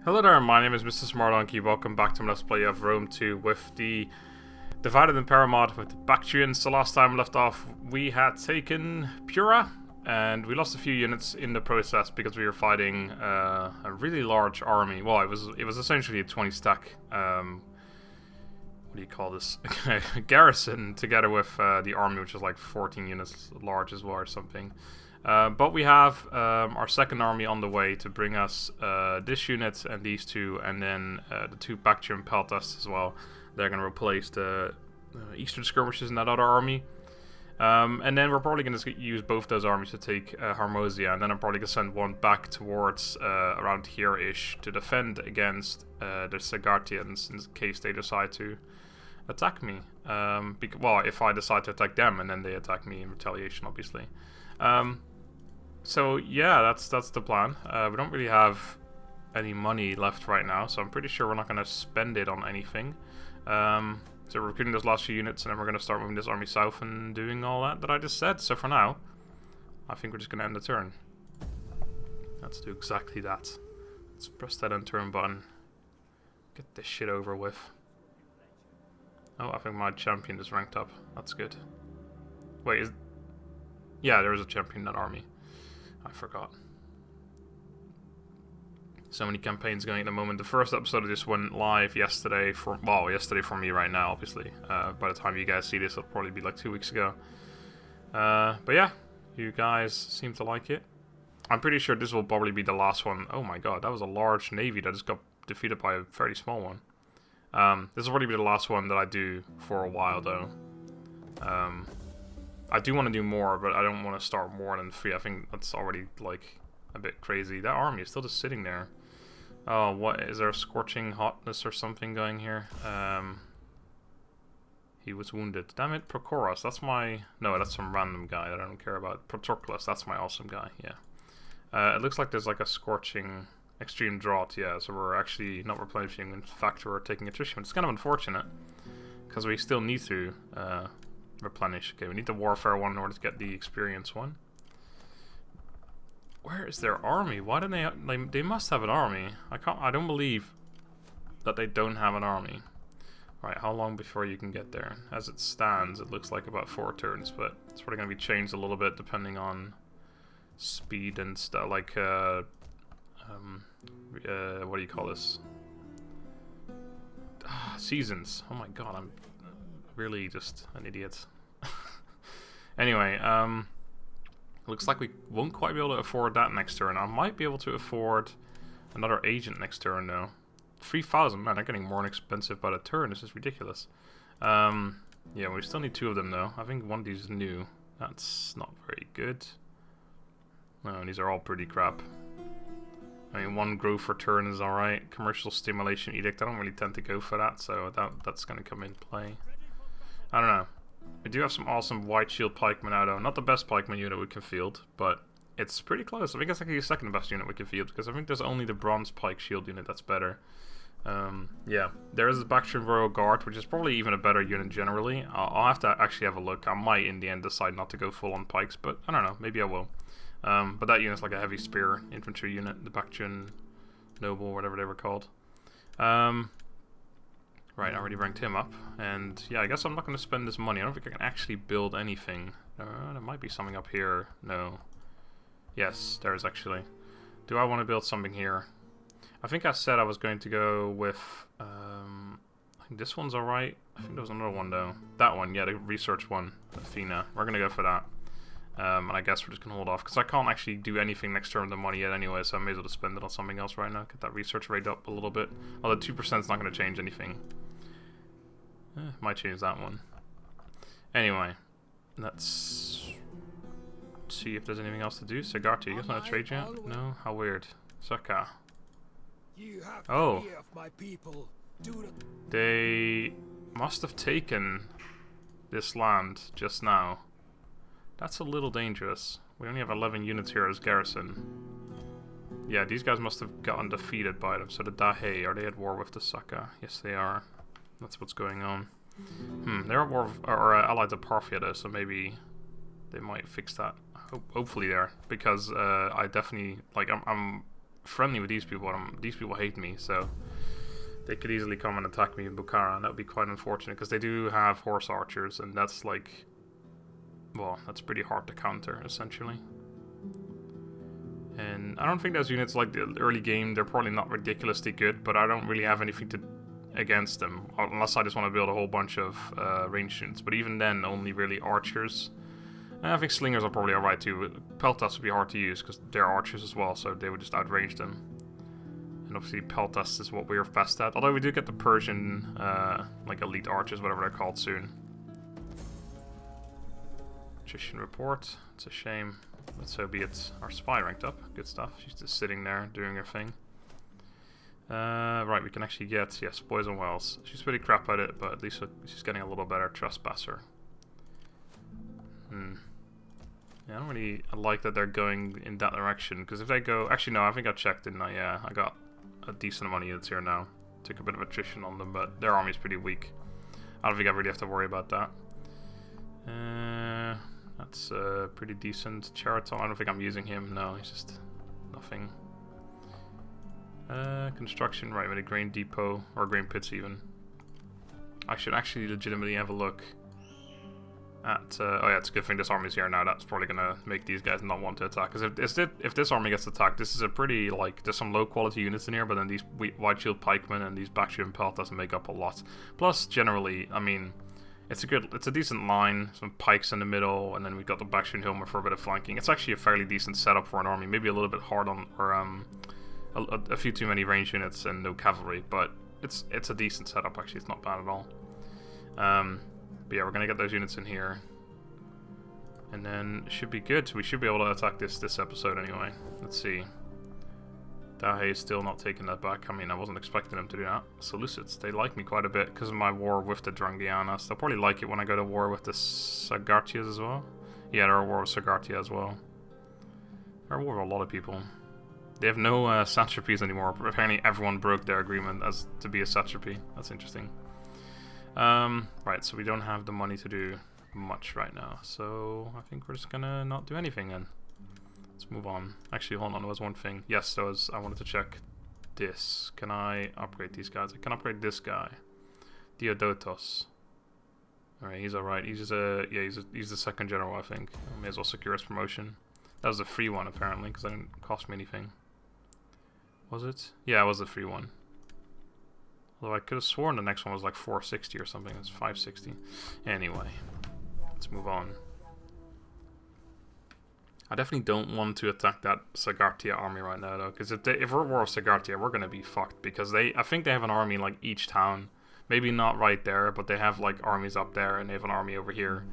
Hello there, my name is MrSmartDonkey. Welcome back to my Let's Play of Rome 2 with the divided Impera Mod with the Bactrians. So last time we left off, we had taken Pura, and we lost a few units in the process because we were fighting a really large army. Well, it was essentially a 20 stack, what do you call this, garrison together with the army, which is like 14 units large as well or something. But we have our second army on the way to bring us this unit and these two, and then the two Bactrian peltas as well. They're going to replace the eastern skirmishers in that other army. And then we're probably going to use both those armies to take Harmozia, and then I'm probably going to send one back towards around here-ish to defend against the Sagartians in case they decide to attack me. Well, if I decide to attack them and then they attack me in retaliation, obviously. So yeah, that's the plan. We don't really have any money left right now, so I'm pretty sure we're not going to spend it on anything. So we're recruiting those last few units, and then we're going to start moving this army south and doing all that I just said. So for now, I think we're just going to end the turn. Let's do exactly that. Let's press that end turn button. Get this shit over with. Oh, I think my champion is ranked up. That's good. Wait, yeah, there is a champion in that army. I forgot. So many campaigns going at the moment. The first episode of this went live yesterday for me right now, obviously. By the time you guys see this, it'll probably be like 2 weeks ago. But yeah, you guys seem to like it. I'm pretty sure this will probably be the last one. Oh my god, that was a large navy that just got defeated by a very small one. This will probably be the last one that I do for a while, though. I do want to do more, but I don't want to start more than 3. I think that's already, like, a bit crazy. That army is still just sitting there. Oh, what? Is there a scorching hotness or something going here? He was wounded. Damn it, Prochoros. That's my... No, that's some random guy that I don't care about. Protorclus, that's my awesome guy, yeah. It looks like there's, like, a scorching extreme drought, yeah. So we're actually not replenishing. In fact, we're taking attrition. It's kind of unfortunate, because we still need to... replenish. Okay, we need the warfare one in order to get the experience one. Where is their army? Why don't they must have an army. I don't believe that they don't have an army. Right, how long before you can get there? As it stands, it looks like about 4 turns, but it's probably going to be changed a little bit depending on speed and stuff, like what do you call this? Seasons. Oh my god, I'm really just an idiot. Anyway, looks like we won't quite be able to afford that next turn. I might be able to afford another agent next turn, though. 3,000, man, they're getting more expensive by the turn. This is ridiculous. Yeah, we still need 2 of them, though. I think one of these is new. That's not very good. No, these are all pretty crap. I mean, 1 growth for turn is alright. Commercial stimulation edict, I don't really tend to go for that, so that's going to come in play. I don't know. We do have some awesome white shield pikemen now, though. Not the best pikeman unit we can field, but it's pretty close. I think it's actually the second best unit we can field, because I think there's only the bronze pike shield unit that's better. Yeah, there is the Bactrian Royal Guard, which is probably even a better unit generally. I'll have to actually have a look. I might, in the end, decide not to go full on pikes, but I don't know. Maybe I will. But that unit's like a heavy spear infantry unit, the Bactrian Noble, whatever they were called. Right, I already ranked him up, and yeah, I guess I'm not going to spend this money. I don't think I can actually build anything. There might be something up here. No. Yes, there is actually. Do I want to build something here? I think I said I was going to go with, I think this one's alright. I think there was another one though. That one, yeah, the research one, Athena. We're going to go for that. And I guess we're just going to hold off, because I can't actually do anything next turn with the money yet anyway, so I may as well just spend it on something else right now. Get that research rate up a little bit. Although 2% is not going to change anything. Might change that one. Anyway, let's see if there's anything else to do. Sagarti, you guys want to trade yet? No? How weird. Saka. Oh. They must have taken this land just now. That's a little dangerous. We only have 11 units here as garrison. Yeah, these guys must have gotten defeated by them. So the Dahe, are they at war with the Saka? Yes, they are. That's what's going on. They're at war or allied to Parthia, though, so maybe they might fix that. Hopefully, there, because I definitely like. I'm friendly with these people. These people hate me, so they could easily come and attack me in Bukhara, and that would be quite unfortunate, because they do have horse archers, and that's like, well, that's pretty hard to counter, essentially. And I don't think those units, like the early game, they're probably not ridiculously good, but I don't really have anything against them, unless I just want to build a whole bunch of ranged units. But even then, only really archers. And I think slingers are probably alright too. Peltas would be hard to use, because they're archers as well, so they would just outrange them. And obviously Peltas is what we're best at. Although we do get the Persian, like elite archers, whatever they're called, soon. Attrition report. It's a shame, but so be it. Our spy ranked up. Good stuff. She's just sitting there doing her thing. Right, we can actually get, yes, boys and wells. She's pretty crap at it, but at least she's getting a little better. Trespasser. Yeah, I don't really like that they're going in that direction, because if they go... Actually, no, I think I checked, didn't I? Yeah, I got a decent amount of units here now. Took a bit of attrition on them, but their army's pretty weak. I don't think I really have to worry about that. That's pretty decent. Chariton, I don't think I'm using him. No, he's just nothing. Construction, right, with a grain depot, or grain pits even. I should actually legitimately have a look at, oh yeah, it's a good thing this army's here now. That's probably gonna make these guys not want to attack. Because if this army gets attacked, this is a pretty, like, there's some low quality units in here, but then these White Shield Pikemen and these Baktria and Peltas make up a lot. Plus, generally, I mean, it's a decent line, some pikes in the middle, and then we've got the Baktria and Hilmer for a bit of flanking. It's actually a fairly decent setup for an army, maybe a little bit hard on, or a few too many range units and no cavalry, but it's a decent setup actually. It's not bad at all. But yeah, we're gonna get those units in here, and then it should be good. We should be able to attack this episode anyway. Let's see. Dahe is still not taking that back. I mean, I wasn't expecting them to do that. Seleucids, they like me quite a bit because of my war with the Drangianas. They'll probably like it when I go to war with the Sagartias as well. Yeah, they're at war with Sagartia as well. They're at war with a lot of people. They have no satrapies anymore. Apparently everyone broke their agreement as to be a satrapy. That's interesting. Right, so we don't have the money to do much right now. So I think we're just gonna not do anything then. Let's move on. Actually, hold on, there was one thing. Yes, I wanted to check this. Can I upgrade these guys? I can upgrade this guy. Diodotos. Alright, he's alright. He's the second general, I think. I may as well secure his promotion. That was a free one, apparently, because that didn't cost me anything. Was it? Yeah, it was a free one. Although I could have sworn the next one was like 460 or something. It's 560. Anyway, let's move on. I definitely don't want to attack that Sagartia army right now, though, because if we're at war with Sagartia, we're gonna be fucked, because I think they have an army in like each town. Maybe not right there, but they have like armies up there, and they have an army over here.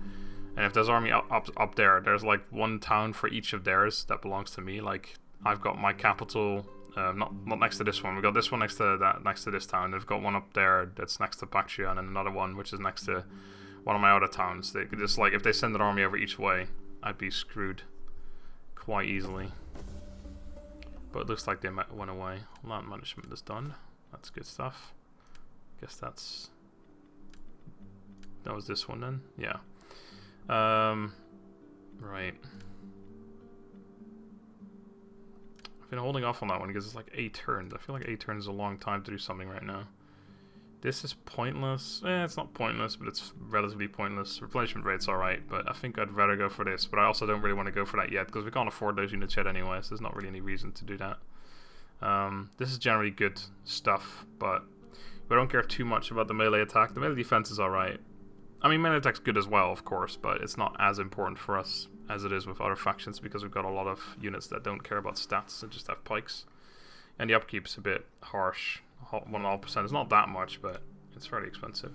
And if there's army up there, there's like one town for each of theirs that belongs to me. Like I've got my capital, not next to this one. We got this one next to this town. They've got one up there that's next to Baktria, and then another one which is next to one of my other towns. They could just, like, if they send an army over each way, I'd be screwed quite easily. But it looks like they went away. Land management is done. That's good stuff. Guess that was this one then. Yeah. Right. I've been holding off on that one because it's like 8 turns. I feel like 8 turns is a long time to do something right now. This is pointless. It's not pointless, but it's relatively pointless. Replenishment rate's alright, but I think I'd rather go for this. But I also don't really want to go for that yet, because we can't afford those units yet anyway, so there's not really any reason to do that. This is generally good stuff, but we don't care too much about the melee attack. The melee defense is alright. I mean, melee attack's good as well, of course, but it's not as important for us as it is with other factions, because we've got a lot of units that don't care about stats and just have pikes. And the upkeep's a bit harsh. 1.5% is not that much, but it's fairly expensive.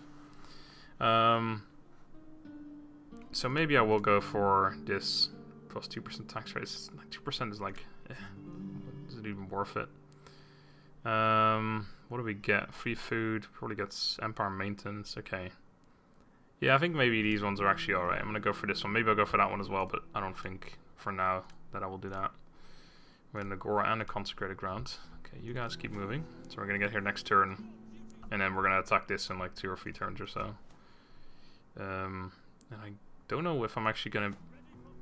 So maybe I will go for this plus 2% tax rate. 2% is like, is it even worth it? What do we get? Free food, probably gets Empire maintenance. Okay. Yeah, I think maybe these ones are actually alright. I'm gonna go for this one. Maybe I'll go for that one as well, but I don't think for now that I will do that. We're in Agora and a consecrated ground. Okay, you guys keep moving. So we're gonna get here next turn, and then we're gonna attack this in like 2 or 3 turns or so. And I don't know if I'm actually gonna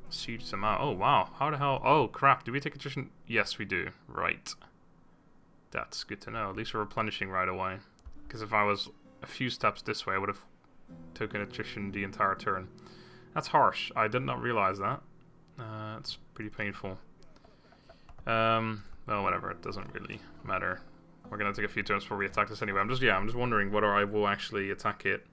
siege them out. Oh wow, how the hell? Oh crap! Do we take attrition? Yes, we do. Right. That's good to know. At least we're replenishing right away. Because if I was a few steps this way, I would have taken attrition the entire turn. That's harsh. I did not realize that. It's pretty painful. Well, whatever. It doesn't really matter. We're gonna take a few turns before we attack this anyway. I'm just wondering whether I will actually attack it,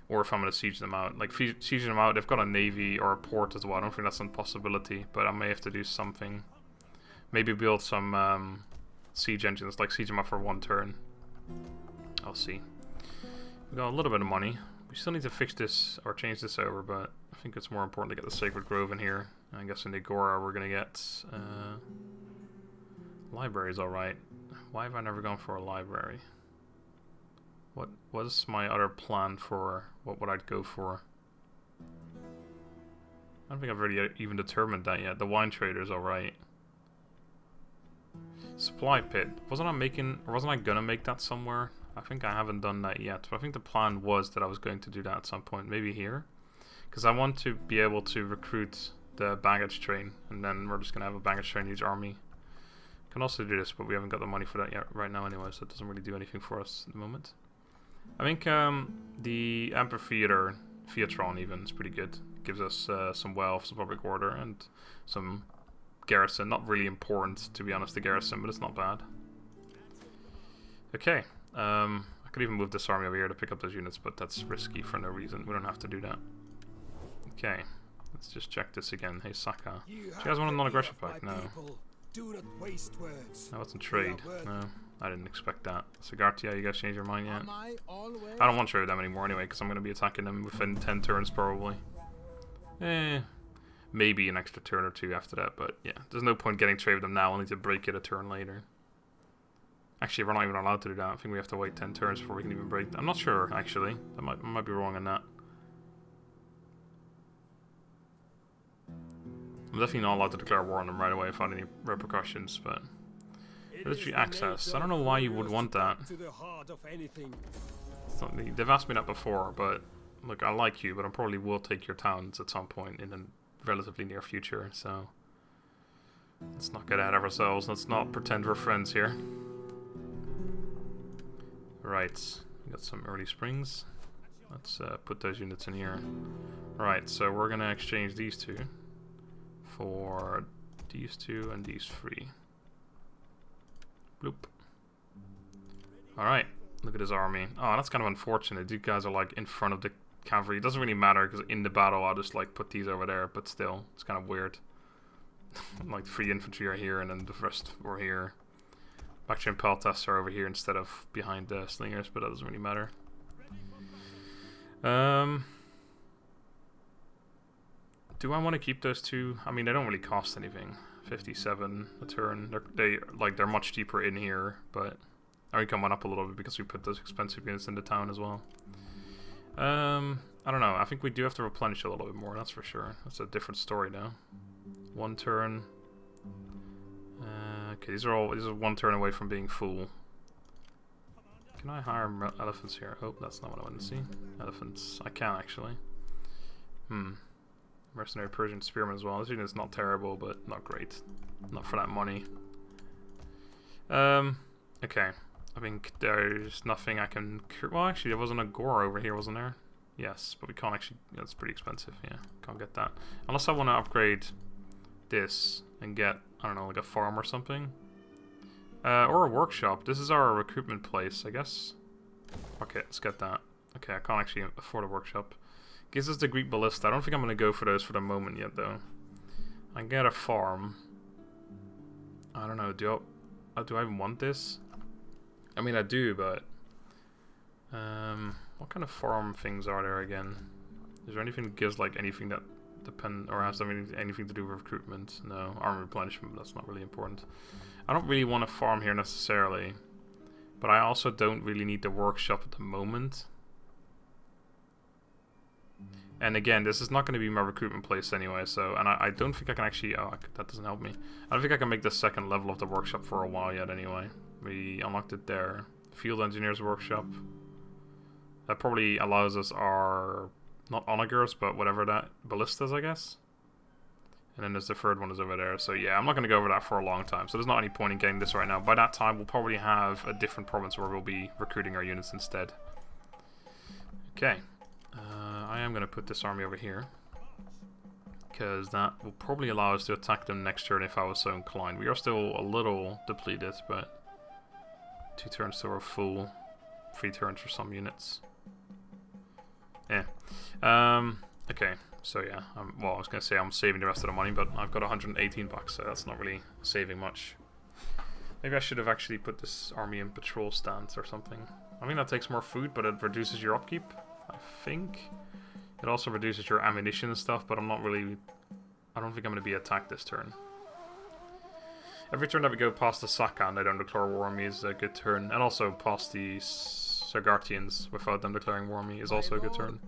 or if I'm gonna siege them out. Like sieging them out, they've got a navy or a port as well. I don't think that's a possibility, but I may have to do something. Maybe build some siege engines, like siege them up for one turn. I'll see. We got a little bit of money. We still need to fix this or change this over, but I think it's more important to get the Sacred Grove in here. And I guess in Agora we're gonna get library's alright. Why have I never gone for a library? What was my other plan for what would I'd go for? I don't think I've really even determined that yet. The wine trader's alright. Supply pit. Wasn't I gonna make that somewhere? I think I haven't done that yet, but I think the plan was that I was going to do that at some point, maybe here. Because I want to be able to recruit the baggage train, and then we're just gonna have a baggage train each army. Can also do this, but we haven't got the money for that yet right now anyway, so it doesn't really do anything for us at the moment. I think the amphitheater, Theatron even, is pretty good. It gives us some wealth, some public order, and some garrison. Not really important, to be honest, the garrison, but it's not bad. Okay, I could even move this army over here to pick up those units, but that's risky for no reason. We don't have to do that. Okay, let's just check this again. Hey, Saka. Do you guys want a non-aggression pact? No. Do not waste words. No, it's in trade. No, I didn't expect that. Sagartia, you guys changed your mind yet? I don't want to trade with them anymore anyway, because I'm going to be attacking them within 10 turns probably. Maybe an extra turn or two after that, but yeah. There's no point getting trade with them now, only to break it a turn later. Actually, we're not even allowed to do that. I think we have to wait 10 turns before we can even break them. I'm not sure, actually. I might be wrong on that. I'm definitely not allowed to declare war on them right away without any repercussions, but military access. I don't know why you would want that. They've asked me that before, but look, I like you, but I probably will take your towns at some point in the relatively near future, so let's not get ahead of ourselves. Let's not pretend we're friends here. Right, we got some early springs. Let's put those units in here. Right, so we're gonna exchange these two for these two and these three. Bloop. Alright, look at his army. Oh, that's kind of unfortunate. These guys are like in front of the cavalry. It doesn't really matter because in the battle I'll just like put these over there, but still, it's kind of weird. Like the free infantry are here and then the rest were here. Baktria and Peltas are over here instead of behind the slingers, but that doesn't really matter. Do I want to keep those two? I mean, they don't really cost anything. 57 a turn. They're much cheaper in here, but our income went up a little bit because we put those expensive units into town as well. I don't know. I think we do have to replenish a little bit more. That's for sure. That's a different story now. One turn. Okay, these are one turn away from being full. Can I hire elephants here? Oh, that's not what I wanted to see. Elephants. I can actually. Mercenary Persian Spearman as well. This unit is not terrible, but not great. Not for that money. Okay. I think there's nothing I can... Well, actually, there was an Agora over here, wasn't there? Yes, but we can't actually... That's pretty expensive, yeah. Can't get that. Unless I want to upgrade this and get, I don't know, like a farm or something. Or a workshop. This is our recruitment place, I guess. Okay, let's get that. Okay, I can't actually afford a workshop. Gives us the Greek Ballista. I don't think I'm going to go for those for the moment yet, though. I can get a farm. I don't know. Do I even want this? I mean, I do, but... what kind of farm things are there again? Is there anything that gives, like, anything that depend... Or has anything to do with recruitment? No. Army replenishment, that's not really important. I don't really want a farm here necessarily. But I also don't really need the workshop at the moment. And again, this is not going to be my recruitment place anyway, so... And I don't think I can actually... Oh, that doesn't help me. I don't think I can make the second level of the workshop for a while yet anyway. We unlocked it there. Field Engineer's Workshop. That probably allows us our... Not onagers, but whatever that... Ballistas, I guess? And then there's the third one is over there. So yeah, I'm not going to go over that for a long time. So there's not any point in getting this right now. By that time, we'll probably have a different province where we'll be recruiting our units instead. Okay. I am going to put this army over here. Because that will probably allow us to attack them next turn if I was so inclined. We are still a little depleted, but 2 turns to our full. 3 turns for some units. Yeah. Okay. So yeah, well, I was going to say I'm saving the rest of the money, but I've got 118 bucks, so that's not really saving much. Maybe I should have actually put this army in patrol stance or something. I mean, that takes more food, but it reduces your upkeep, I think. It also reduces your ammunition and stuff, but I don't think I'm going to be attacked this turn. Every turn that we go past the Saka and they don't declare war on me is a good turn, and also past the Sargartians without them declaring war on me is also a good turn.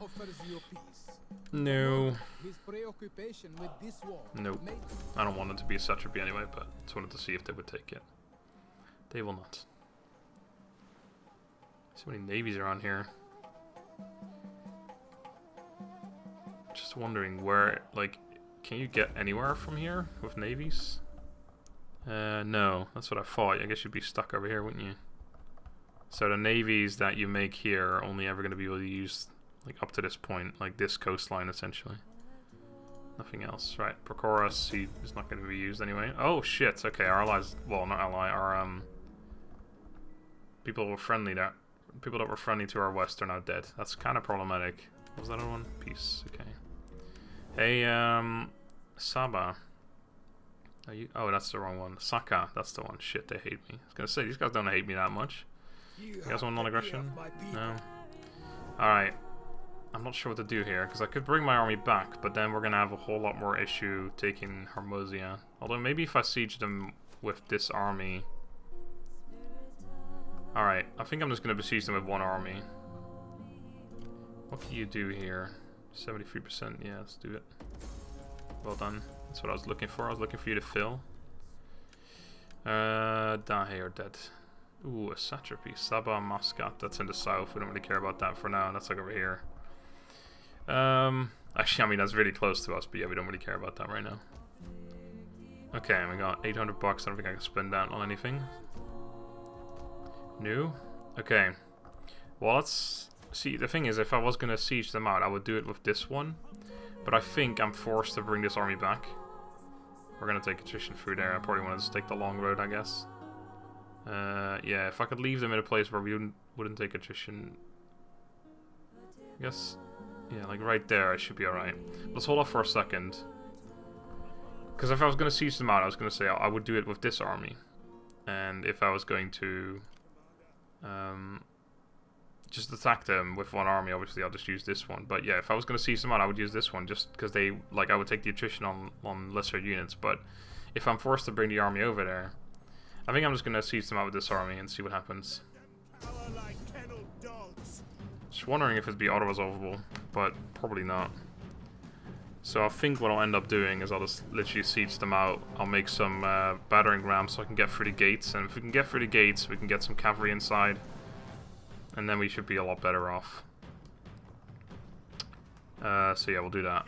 No. Nope. I don't want it to be a satrapy anyway, but just wanted to see if they would take it. They will not. So many navies around here. Just wondering where, like, can you get anywhere from here with navies? No, that's what I thought. I guess you'd be stuck over here, wouldn't you? So the navies that you make here are only ever going to be able to use like up to this point, like this coastline essentially. Nothing else, right? Prochorus, he is not going to be used anyway. Oh shit! Okay, our allies, well, not ally, our people that were friendly to our west are now dead. That's kind of problematic. What was that other one? Peace. Okay. Hey, Saba. Are you? Oh, that's the wrong one. Saka, that's the one. Shit, they hate me. I was gonna say these guys don't hate me that much. You guys want non-aggression? No. All right. I'm not sure what to do here, because I could bring my army back, but then we're going to have a whole lot more issue taking Harmozia. Although maybe if I siege them with this army... Alright, I think I'm just going to besiege them with one army. What can you do here? 73%, yeah, let's do it. Well done. That's what I was looking for. I was looking for you to fill. Dahe are dead. Ooh, a satrapy. Sabah, Muscat, that's in the south. We don't really care about that for now. That's like over here. Actually, I mean, that's really close to us, but yeah, we don't really care about that right now. Okay, we got 800 bucks. I don't think I can spend that on anything. New? Okay. Well, let's see. The thing is, if I was going to siege them out, I would do it with this one. But I think I'm forced to bring this army back. We're going to take attrition through there. I probably want to just take the long road, I guess. Yeah, if I could leave them in a place where we wouldn't take attrition. I guess... Yeah, like right there, I should be alright. Let's hold off for a second. Because if I was going to siege them out, I was going to say I would do it with this army. And if I was going to just attack them with one army, obviously I'll just use this one. But yeah, if I was going to siege them out, I would use this one just because they, like, I would take the attrition on lesser units. But if I'm forced to bring the army over there, I think I'm just going to siege them out with this army and see what happens. Just wondering if it'd be auto-resolvable, but probably not. So I think what I'll end up doing is I'll just literally siege them out. I'll make some battering rams so I can get through the gates, and if we can get through the gates, we can get some cavalry inside, and then we should be a lot better off. So yeah, we'll do that.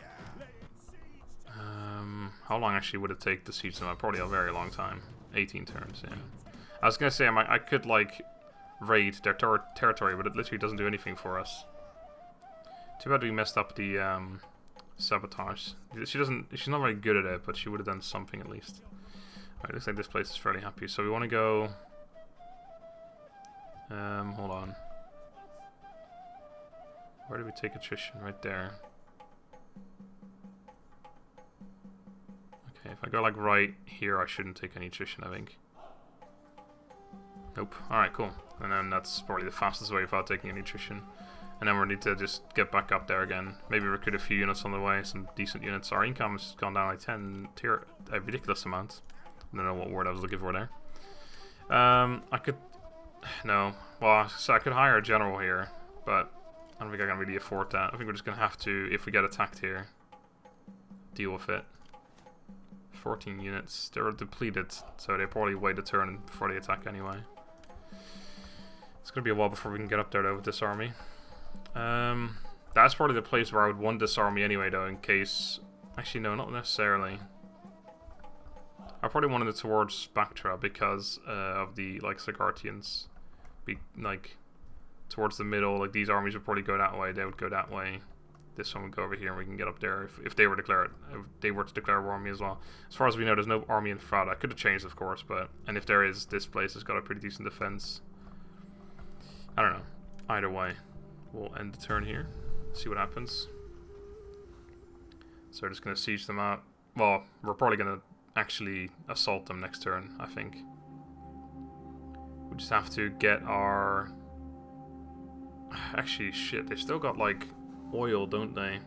How long actually would it take to siege them out? Probably a very long time. 18 turns, yeah. I was gonna say I could like raid their territory, but it literally doesn't do anything for us. Too bad we messed up the sabotage. She's not very good at it, but she would have done something at least. Alright, looks like this place is fairly happy. So we want to go... hold on. Where do we take attrition? Right there. Okay, if I go like right here, I shouldn't take any attrition, I think. Nope. Alright, cool. And then that's probably the fastest way without taking any attrition. And then we'll need to just get back up there again. Maybe recruit a few units on the way, some decent units. Our income has gone down like 10 tier, a ridiculous amount. I don't know what word I was looking for there. I could... No. Well, so I could hire a general here, but I don't think I can really afford that. I think we're just going to have to, if we get attacked here, deal with it. 14 units. They're depleted, so they probably wait a turn before they attack anyway. It's going to be a while before we can get up there though with this army. That's probably the place where I would want this army anyway though, in case... Actually no, not necessarily. I probably wanted it towards Baktria because of the like Sagartians. Be like towards the middle. Like these armies would probably go that way. They would go that way. This one would go over here, and we can get up there if they were declared. If they were to declare war on me as well. As far as we know, there's no army in Frada. Could have changed, of course, but and if there is, this place has got a pretty decent defense. I don't know. Either way, we'll end the turn here. See what happens. So we're just gonna siege them out. Well, we're probably gonna actually assault them next turn, I think. We just have to get our... Actually, shit, they still got, like, oil, don't they?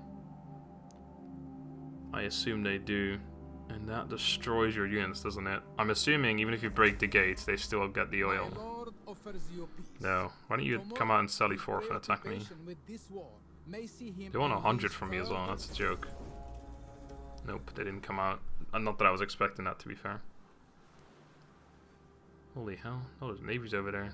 I assume they do. And that destroys your units, doesn't it? I'm assuming, even if you break the gates, they still get the oil. No. Why don't you come out and sally forth and attack me? They want 100 from me as well, that's a joke. Nope, they didn't come out. Not that I was expecting that, to be fair. Holy hell. Oh, there's navies over there.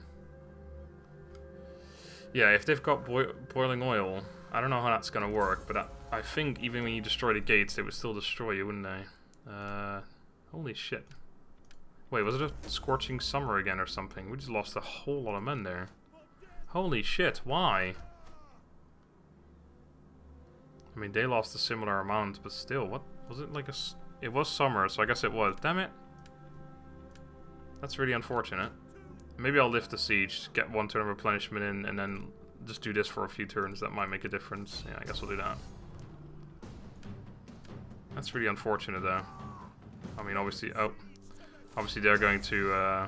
Yeah, if they've got boiling oil, I don't know how that's going to work, but I think even when you destroy the gates, they would still destroy you, wouldn't they? Holy shit. Wait, was it a scorching summer again or something? We just lost a whole lot of men there. Holy shit, why? I mean, they lost a similar amount, but still, what? Was it like a... It was summer, so I guess it was. Damn it. That's really unfortunate. Maybe I'll lift the siege, get one turn of replenishment in, and then just do this for a few turns. That might make a difference. Yeah, I guess we'll do that. That's really unfortunate, though. I mean, obviously... Oh. Obviously, they're going to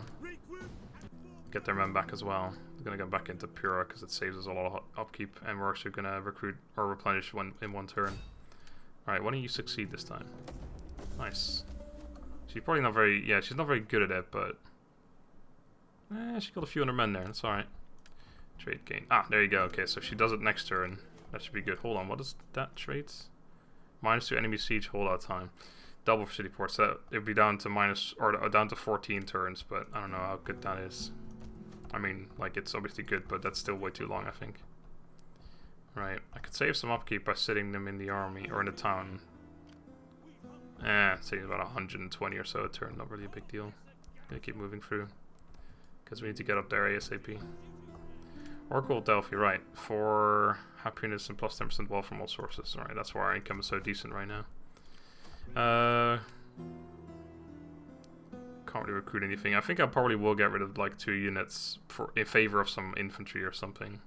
get their men back as well. They're going to go back into Pura because it saves us a lot of upkeep, and we're actually going to recruit or replenish in one turn. Alright, why don't you succeed this time? Nice. She's probably not very... Yeah, she's not very good at it, but... she got a few hundred men there. That's alright. Trade gain. Ah, there you go. Okay, so if she does it next turn, that should be good. Hold on, what is that traits? -2 enemy siege holdout time. Double for city ports. So it would be down to down to 14 turns, but I don't know how good that is. I mean, like, it's obviously good, but that's still way too long, I think. Right, I could save some upkeep by sitting them in the army, or in the town. It saves about 120 or so a turn, not really a big deal. Gonna keep moving through, because we need to get up there ASAP. Oracle Delphi, right, for happiness and plus 10% wealth from all sources. Alright, that's why our income is so decent right now. Can't really recruit anything. I think I probably will get rid of like 2 units in favor of some infantry or something.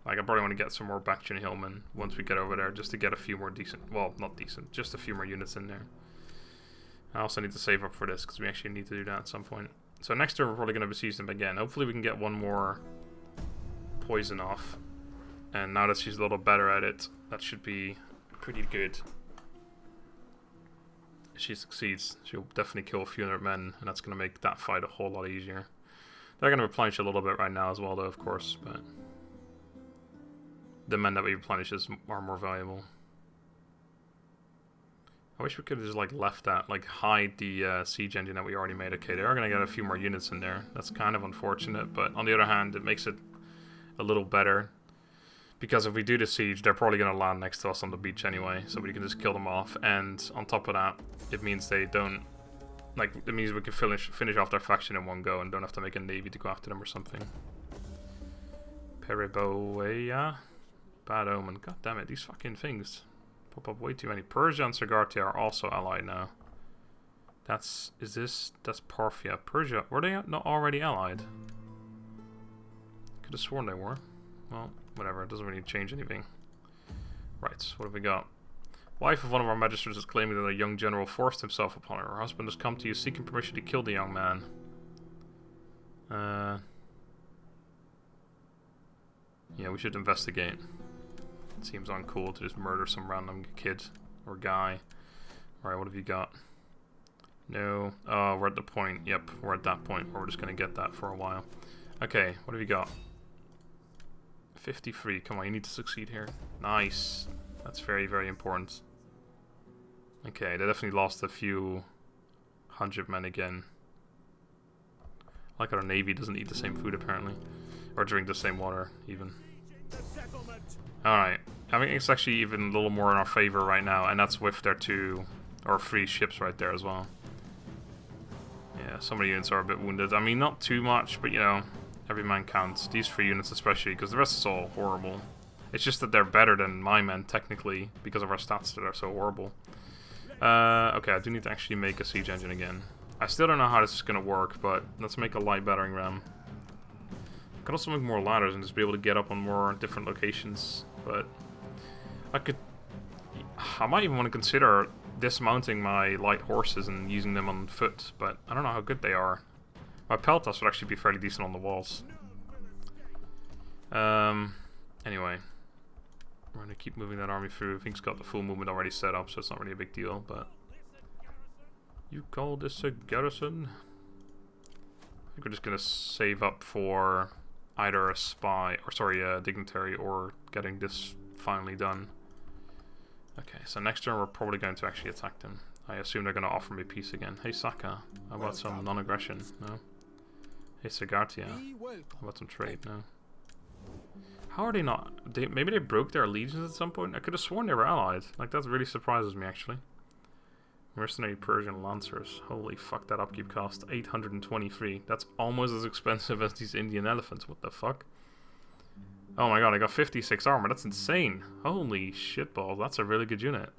Like I probably want to get some more Bactrian Hillmen once we get over there, just to get a few more decent, well, not decent, just a few more units in there. I also need to save up for this because we actually need to do that at some point. So next turn we're probably going to besiege them again. Hopefully we can get one more poison off. And now that she's a little better at it, that should be pretty good. If she succeeds, she'll definitely kill a few hundred men, and that's going to make that fight a whole lot easier. They're going to replenish a little bit right now as well, though, of course, but the men that we replenish are more valuable. I wish we could have just like left that, like hide the siege engine that we already made. Okay, they are going to get a few more units in there. That's kind of unfortunate, but on the other hand, it makes it a little better. Because if we do the siege, they're probably going to land next to us on the beach anyway, so we can just kill them off. And on top of that, it means they don't, like, it means we can finish off their faction in one go and don't have to make a navy to go after them or something. Periboea? Bad omen. God damn it, these fucking things pop up way too many. Persia and Sagartia are also allied now. That's Parthia. Persia, were they not already allied? Could have sworn they were. Well, whatever, it doesn't really change anything. Right, what have we got? Wife of one of our magistrates is claiming that a young general forced himself upon her. Her husband has come to you seeking permission to kill the young man. Yeah, we should investigate. It seems uncool to just murder some random kid or guy. Alright, what have you got? No. Oh, we're at the point. Yep, we're at that point where we're just going to get that for a while. Okay, what have you got? 53. Come on, you need to succeed here. Nice. That's very, very important. Okay, they definitely lost a few hundred men again. Like our navy doesn't eat the same food apparently. Or drink the same water, even. Alright. I think it's actually even a little more in our favor right now, and that's with their 2 or 3 ships right there as well. Yeah, some of the units are a bit wounded. I mean, not too much, but you know, every man counts. These 3 units especially, because the rest is all horrible. It's just that they're better than my men, technically, because of our stats that are so horrible. Okay, I do need to actually make a siege engine again. I still don't know how this is going to work, but let's make a light battering ram. I could also make more ladders and just be able to get up on more different locations, but I might even want to consider dismounting my light horses and using them on foot, but I don't know how good they are. My peltas would actually be fairly decent on the walls. Anyway, we're going to keep moving that army through. I think it's got the full movement already set up, so it's not really a big deal, but... You call this a garrison? I think we're just going to save up for either a spy, or sorry, a dignitary, or getting this finally done. Okay, so next turn we're probably going to actually attack them. I assume they're going to offer me peace again. Hey Saka, how about some non-aggression? No? Hey Sagartia, how about some trade? No? How are they not? Maybe they broke their allegiance at some point? I could have sworn they were allied. Like, that really surprises me, actually. Mercenary Persian Lancers. Holy fuck, that upkeep cost 823. That's almost as expensive as these Indian elephants. What the fuck? Oh my god, I got 56 armor. That's insane. Holy shitballs. That's a really good unit.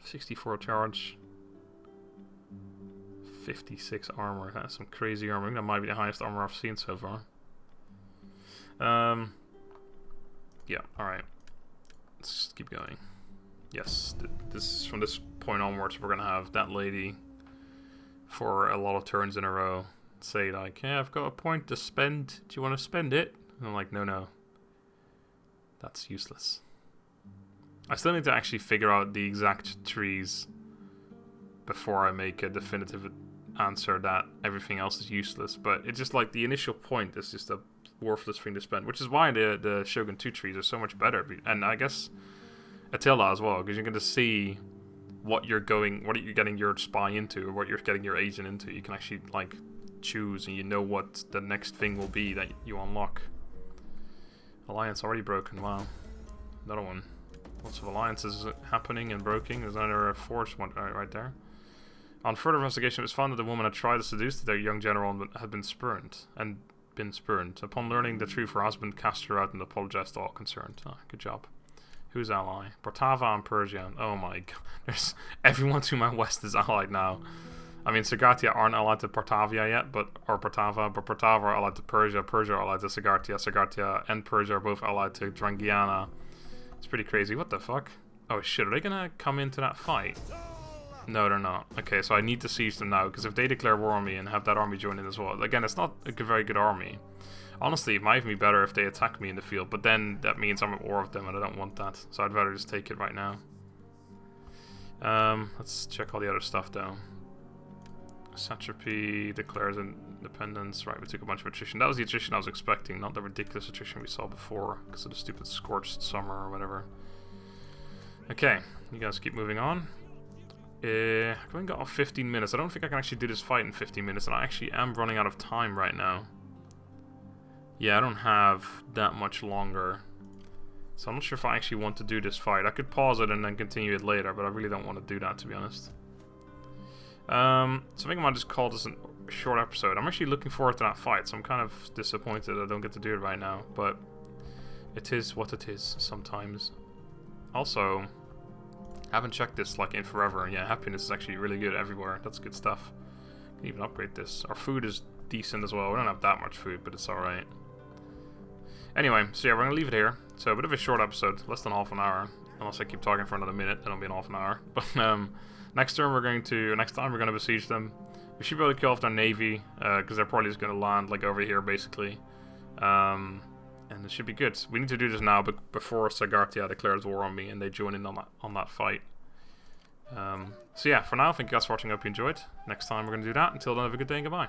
64 charge. 56 armor. That's some crazy armor. I think that might be the highest armor I've seen so far. Yeah, alright. Let's just keep going. Yes, this from this point onwards, we're gonna have that lady for a lot of turns in a row say like, "Yeah, I've got a point to spend. Do you want to spend it?" And I'm like, no, that's useless. I still need to actually figure out the exact trees before I make a definitive answer that everything else is useless. But it's just like the initial point is just a worthless thing to spend, which is why the Shogun 2 trees are so much better, and I guess Attila as well, because you're going to see what you're getting your spy into, or what you're getting your agent into. You can actually like choose, and you know what the next thing will be that you unlock. Alliance already broken. Wow, another one. Lots of alliances happening and broken. There's another force one right there. On further investigation, it was found that the woman had tried to seduce their young general but had been spurned. Upon learning the truth, her husband cast her out and apologized to all concerned. Ah, good job. Who's ally? Portava and Persia. Oh my god. There's everyone to my west is allied now. I mean, Sagartia aren't allied to Portavia yet, but Portava are allied to Persia. Persia are allied to Sagartia. Sagartia and Persia are both allied to Drangiana. It's pretty crazy. What the fuck? Oh shit, are they gonna come into that fight? No, they're not. Okay, so I need to siege them now, because if they declare war on me and have that army join in as well, again, it's not a very good army. Honestly, it might even be better if they attack me in the field, but then that means I'm at war with them, and I don't want that. So I'd rather just take it right now. Let's check all the other stuff, though. Satrapy declares independence. Right, we took a bunch of attrition. That was the attrition I was expecting, not the ridiculous attrition we saw before, because of the stupid scorched summer or whatever. Okay, you guys keep moving on. I've only got 15 minutes. I don't think I can actually do this fight in 15 minutes, and I actually am running out of time right now. Yeah, I don't have that much longer. So I'm not sure if I actually want to do this fight. I could pause it and then continue it later, but I really don't want to do that, to be honest. So I think I might just call this a short episode. I'm actually looking forward to that fight, so I'm kind of disappointed I don't get to do it right now. But it is what it is sometimes. Also, I haven't checked this like in forever. Yeah, happiness is actually really good everywhere. That's good stuff. Can even upgrade this. Our food is decent as well. We don't have that much food, but it's alright. Anyway, so yeah, we're gonna leave it here. So a bit of a short episode, less than half an hour. Unless I keep talking for another minute, then it'll be an half an hour. But next time we're gonna besiege them. We should be able to kill off their navy, because they're probably just gonna land like over here basically. And it should be good. We need to do this now, but before Sagartia declares war on me and they join in on that fight. So yeah, for now, thank you guys for watching. I hope you enjoyed. Next time we're gonna do that. Until then, have a good day and goodbye.